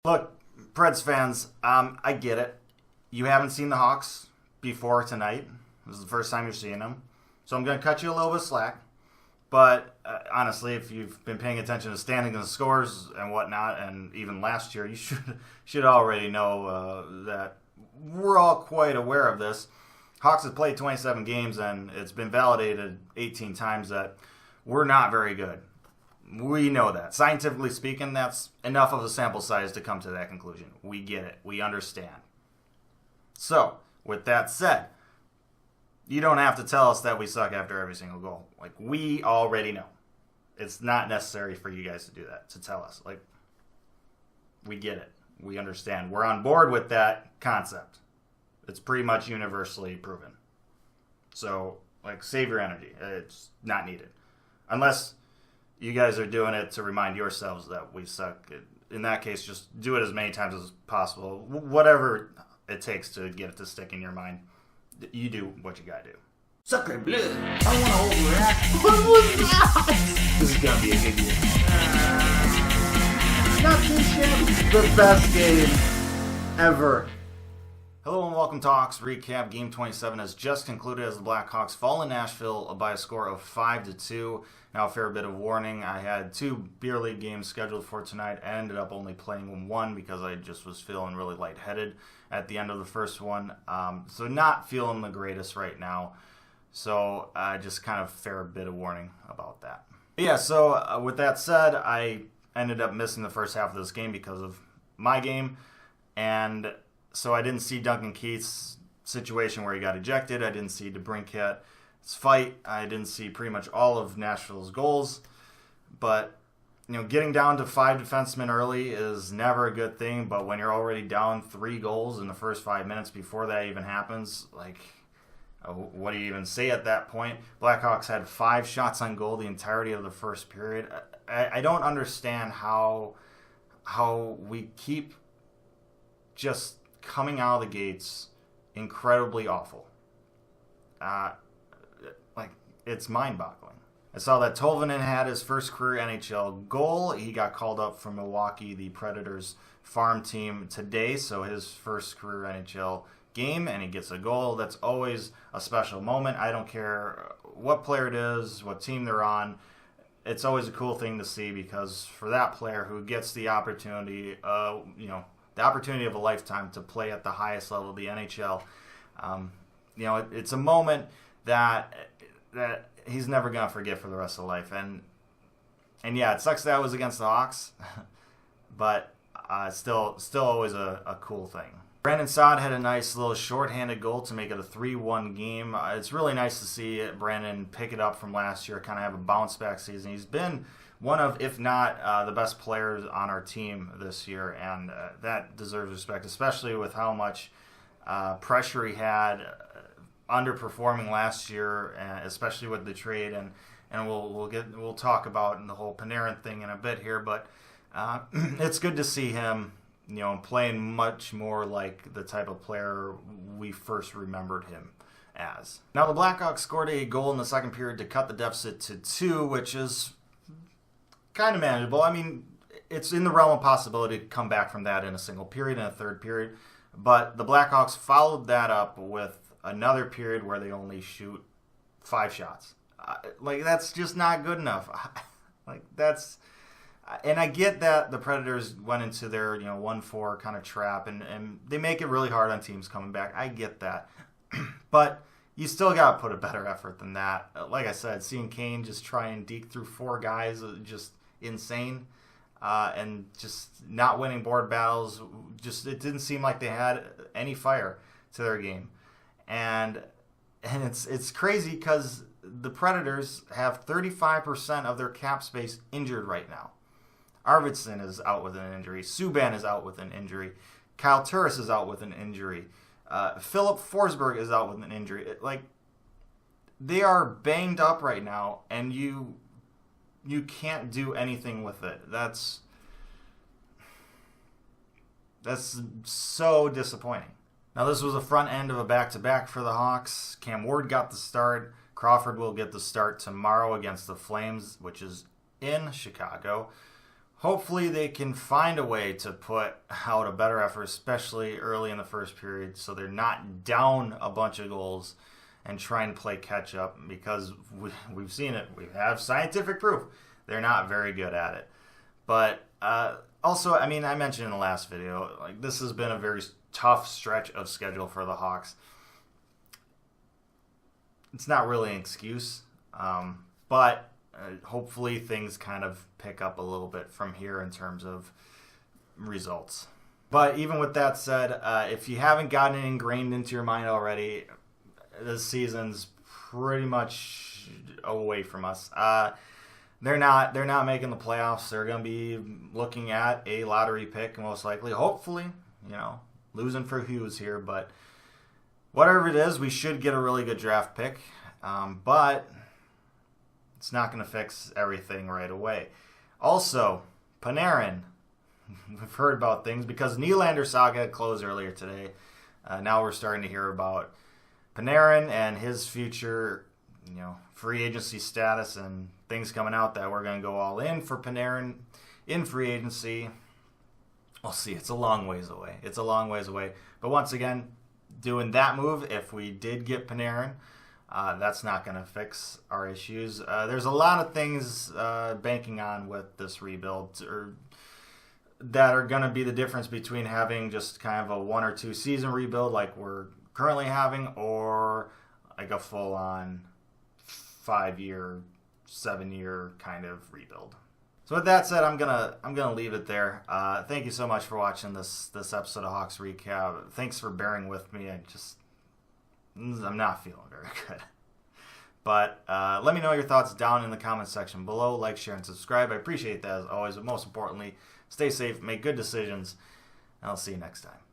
Look, Preds fans, I get it. You haven't seen the Hawks before tonight. This is the first time you're seeing them. So I'm going to cut you a little bit of slack. But honestly, if you've been paying attention to standings and scores and whatnot, and even last year, you should already know that we're all quite aware of this. Hawks have played 27 games, and it's been validated 18 times that we're not very good. We know that. Scientifically speaking, that's enough of a sample size to come to that conclusion. We get it. We understand. So, with that said, you don't have to tell us that we suck after every single goal. Like, we already know. It's not necessary for you guys to do that, to tell us. Like, we get it. We understand. We're on board with that concept. It's pretty much universally proven. So, like, save your energy. It's not needed. Unless you guys are doing it to remind yourselves that we suck. In that case, just do it as many times as possible. Whatever it takes to get it to stick in your mind. You do what you gotta do. Sucker bleu. I don't want to overreact. What was that? This is gonna be a good year. Not this year. The best game ever. Hello and welcome to Hawks Recap. Game 27 has just concluded as the Blackhawks fall in Nashville by a score of 5-2. Now, a fair bit of warning. I had 2 beer league games scheduled for tonight. I ended up only playing one because I just was feeling really lightheaded at the end of the first one. So not feeling the greatest right now. So just kind of fair bit of warning about that. But yeah, so with that said, I ended up missing the first half of this game because of my game. And so I didn't see Duncan Keith's situation where he got ejected. I didn't see DeBrincat's fight. I didn't see pretty much all of Nashville's goals. But, you know, getting down to 5 defensemen early is never a good thing. But when you're already down 3 goals in the first 5 minutes before that even happens, like, what do you even say at that point? Blackhawks had 5 shots on goal the entirety of the first period. I don't understand how we keep just coming out of the gates incredibly awful. It's mind-boggling. I saw that Tolvanen had his first career NHL goal. He got called up from Milwaukee, the Predators farm team today, so his first career NHL game, and he gets a goal. That's always a special moment. I don't care what player it is, what team they're on. It's always a cool thing to see because for that player who gets the opportunity, the opportunity of a lifetime to play at the highest level of the NHL, it's a moment that he's never going to forget for the rest of life. And yeah, it sucks that it was against the Hawks, but still always a cool thing. Brandon Saad had a nice little shorthanded goal to make it a 3-1 game. It's really nice to see Brandon pick it up from last year, kind of have a bounce-back season. He's been one of, if not the best players on our team this year, and that deserves respect, especially with how much pressure he had underperforming last year, especially with the trade, and we'll talk about the whole Panarin thing in a bit here, but it's good to see him, playing much more like the type of player we first remembered him as. Now, the Blackhawks scored a goal in the second period to cut the deficit to 2, which is kind of manageable. I mean, it's in the realm of possibility to come back from that in a single period, in a third period. But the Blackhawks followed that up with another period where they only shoot 5 shots. That's just not good enough. And I get that the Predators went into their 1-4 kind of trap, and they make it really hard on teams coming back. I get that. But you still got to put a better effort than that. Like I said, seeing Kane just try and deke through 4 guys, just insane. And just not winning board battles, it didn't seem like they had any fire to their game. And it's crazy because the Predators have 35% of their cap space injured right now. Arvidsson is out with an injury. Subban is out with an injury. Kyle Turris is out with an injury. Philip Forsberg is out with an injury. They are banged up right now, and you can't do anything with it. That's so disappointing. Now, this was the front end of a back-to-back for the Hawks. Cam Ward got the start. Crawford will get the start tomorrow against the Flames, which is in Chicago. hopefully they can find a way to put out a better effort, especially early in the first period, so they're not down a bunch of goals and try and play catch up, because we've seen it. We have scientific proof. They're not very good at it. But also, I mean, I mentioned in the last video, like, this has been a very tough stretch of schedule for the Hawks. It's not really an excuse, but hopefully things kind of pick up a little bit from here in terms of results. But even with that said, if you haven't gotten it ingrained into your mind already, this season's pretty much away from us. They're not making the playoffs. They're going to be looking at a lottery pick, most likely. Hopefully, losing for Hughes here, but whatever it is, we should get a really good draft pick. But it's not going to fix everything right away. Also, Panarin. We've heard about things because Nylander saga closed earlier today. Now we're starting to hear about Panarin and his future, free agency status, and things coming out that we're going to go all in for Panarin in free agency. We'll see. It's a long ways away. But once again, doing that move, if we did get Panarin, that's not going to fix our issues. There's a lot of things banking on with this rebuild that are going to be the difference between having just kind of a 1 or 2 season rebuild like we're currently having, or like a full-on 5-year, 7-year kind of rebuild. So with that said, I'm gonna leave it there. Thank you so much for watching this episode of Hawks Recap. Thanks for bearing with me. I'm not feeling very good. But let me know your thoughts down in the comments section below. Like, share, and subscribe. I appreciate that as always. But most importantly, stay safe, make good decisions, and I'll see you next time.